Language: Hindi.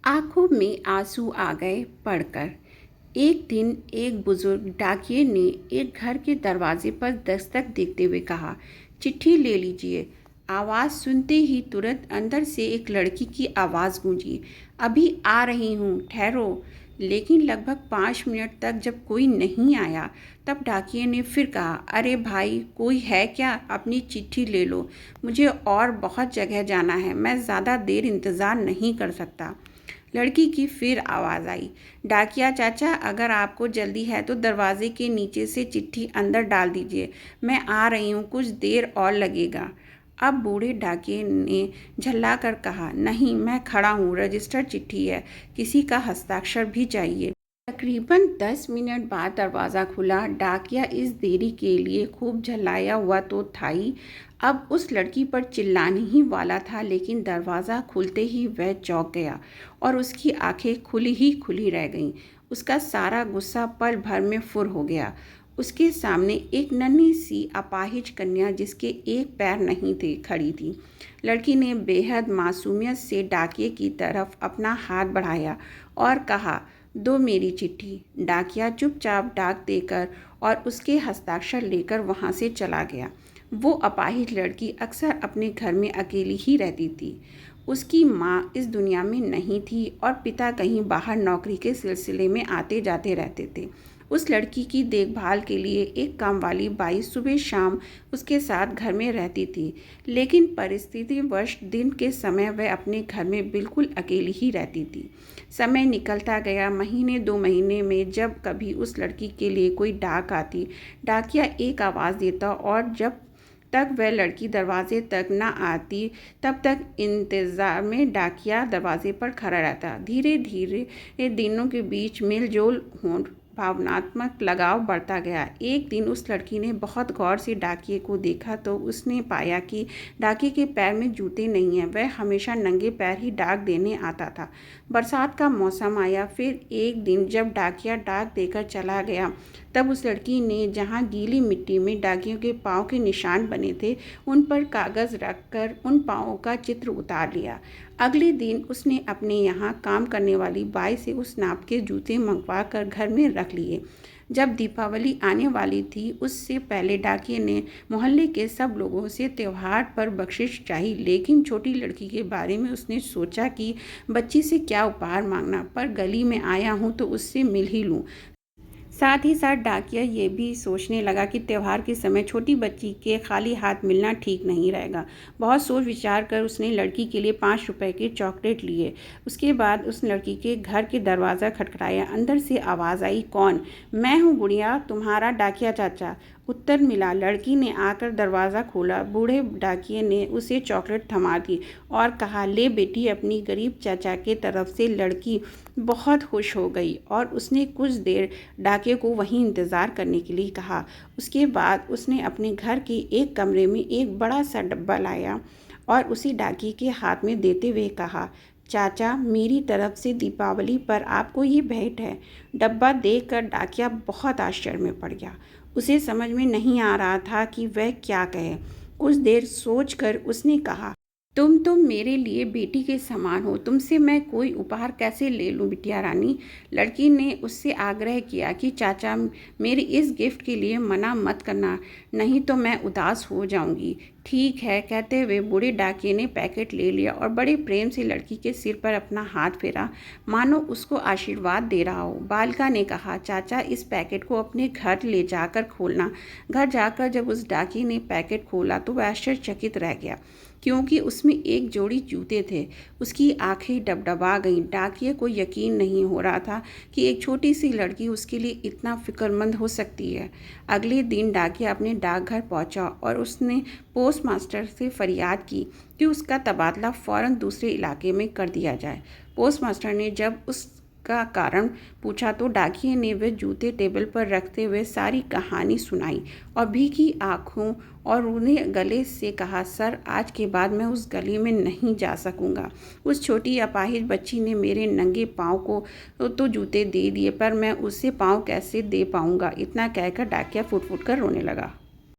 आंखों में आंसू आ गए पढ़कर। एक दिन एक बुजुर्ग डाकिये ने एक घर के दरवाजे पर दस्तक देते हुए कहा, चिट्ठी ले लीजिए। आवाज़ सुनते ही तुरंत अंदर से एक लड़की की आवाज़ गूंजी, अभी आ रही हूँ, ठहरो। लेकिन लगभग 5 मिनट तक जब कोई नहीं आया, तब डाकिये ने फिर कहा, अरे भाई, कोई है क्या? अपनी चिट्ठी ले लो, मुझे और बहुत जगह जाना है, मैं ज़्यादा देर इंतज़ार नहीं कर सकता। लड़की की फिर आवाज़ आई, डाकिया चाचा, अगर आपको जल्दी है तो दरवाजे के नीचे से चिट्ठी अंदर डाल दीजिए, मैं आ रही हूँ, कुछ देर और लगेगा। अब बूढ़े डाकिये ने झल्ला कर कहा, नहीं, मैं खड़ा हूँ, रजिस्टर्ड चिट्ठी है, किसी का हस्ताक्षर भी चाहिए। तकरीबन 10 मिनट बाद दरवाज़ा खुला। डाकिया इस देरी के लिए खूब झल्लाया हुआ तो था ही, अब उस लड़की पर चिल्लाने ही वाला था, लेकिन दरवाज़ा खुलते ही वह चौंक गया और उसकी आंखें खुली ही खुली रह गईं। उसका सारा गुस्सा पल भर में फुर हो गया। उसके सामने एक नन्ही सी अपाहिज कन्या, जिसके एक पैर नहीं थे, खड़ी थी। लड़की ने बेहद मासूमियत से डाकिये की तरफ अपना हाथ बढ़ाया और कहा, दो मेरी चिट्ठी। डाकिया चुपचाप डाक देकर और उसके हस्ताक्षर लेकर वहाँ से चला गया। वो अपाहिज लड़की अक्सर अपने घर में अकेली ही रहती थी। उसकी माँ इस दुनिया में नहीं थी और पिता कहीं बाहर नौकरी के सिलसिले में आते जाते रहते थे। उस लड़की की देखभाल के लिए एक कामवाली बाई सुबह शाम उसके साथ घर में रहती थी, लेकिन परिस्थितिवश दिन के समय वह अपने घर में बिल्कुल अकेली ही रहती थी। समय निकलता गया। महीने 2 महीने में जब कभी उस लड़की के लिए कोई डाक आती, डाकिया एक आवाज़ देता और जब तक वह लड़की दरवाजे तक न आती, तब तक इंतज़ार में डाकिया दरवाजे पर खड़ा रहता। धीरे धीरे दिनों के बीच मेलजोल हो, भावनात्मक लगाव बढ़ता गया। एक दिन उस लड़की ने बहुत गौर से डाकिये को देखा तो उसने पाया कि डाकिये के पैर में जूते नहीं हैं। वह हमेशा नंगे पैर ही डाक देने आता था। बरसात का मौसम आया। फिर एक दिन जब डाकिया डाक देकर चला गया, तब उस लड़की ने जहाँ गीली मिट्टी में डाकियों के पाँव के निशान बने थे, उन पर कागज़ रखकर उन पाँवों का चित्र उतार लिया। अगले दिन उसने अपने यहाँ काम करने वाली बाई से उस नाप के जूते मंगवा कर घर में रख लिए। जब दीपावली आने वाली थी, उससे पहले डाकिये ने मोहल्ले के सब लोगों से त्योहार पर बख्शिश चाही, लेकिन छोटी लड़की के बारे में उसने सोचा कि बच्ची से क्या उपहार मांगना, पर गली में आया हूँ तो उससे मिल ही लूँ। साथ ही साथ डाकिया ये भी सोचने लगा कि त्यौहार के समय छोटी बच्ची के खाली हाथ मिलना ठीक नहीं रहेगा। बहुत सोच विचार कर उसने लड़की के लिए 5 रुपए के चॉकलेट लिए। उसके बाद उस लड़की के घर के दरवाज़ा खटखटाया। अंदर से आवाज़ आई, कौन? मैं हूँ गुड़िया, तुम्हारा डाकिया चाचा, उत्तर मिला। लड़की ने आकर दरवाज़ा खोला। बूढ़े डाकिये ने उसे चॉकलेट थमा दी और कहा, ले बेटी, अपनी गरीब चाचा के तरफ से। लड़की बहुत खुश हो गई और उसने कुछ देर डाकिये को वहीं इंतज़ार करने के लिए कहा। उसके बाद उसने अपने घर के एक कमरे में एक बड़ा सा डब्बा लाया और उसी डाकिये के हाथ में देते हुए कहा, चाचा, मेरी तरफ से दीपावली पर आपको ये भेंट है। डब्बा देखकर डाकिया बहुत आश्चर्य में पड़ गया। उसे समझ में नहीं आ रहा था कि वह क्या कहे। कुछ देर सोचकर उसने कहा, तुम तो मेरे लिए बेटी के समान हो, तुमसे मैं कोई उपहार कैसे ले लूं बिटिया रानी। लड़की ने उससे आग्रह किया कि चाचा, मेरे इस गिफ्ट के लिए मना मत करना, नहीं तो मैं उदास हो जाऊंगी। ठीक है, कहते हुए बूढ़े डाकिये ने पैकेट ले लिया और बड़े प्रेम से लड़की के सिर पर अपना हाथ फेरा, मानो उसको आशीर्वाद दे रहा हो। बालिका ने कहा, चाचा, इस पैकेट को अपने घर ले जाकर खोलना। घर जाकर जब उस डाकिये ने पैकेट खोला तो वह आश्चर्यचकित रह गया, क्योंकि उसमें एक जोड़ी जूते थे। उसकी आंखें डबडबा गईं। डाकिये को यकीन नहीं हो रहा था कि एक छोटी सी लड़की उसके लिए इतना फिक्रमंद हो सकती है। अगले दिन डाकिया अपने डाकघर पहुंचा और उसने पोस्ट मास्टर से फरियाद की कि उसका तबादला फ़ौरन दूसरे इलाके में कर दिया जाए। पोस्ट मास्टर ने जब उसका कारण पूछा तो डाकिये ने वह जूते टेबल पर रखते हुए सारी कहानी सुनाई और भीगी आँखों और उन्हें गले से कहा, सर, आज के बाद मैं उस गली में नहीं जा सकूंगा। उस छोटी अपाहिज बच्ची ने मेरे नंगे पाँव को तो जूते दे दिए, पर मैं उसे पाँव कैसे दे पाऊंगा। इतना कहकर डाकिया फुट फुट कर रोने लगा।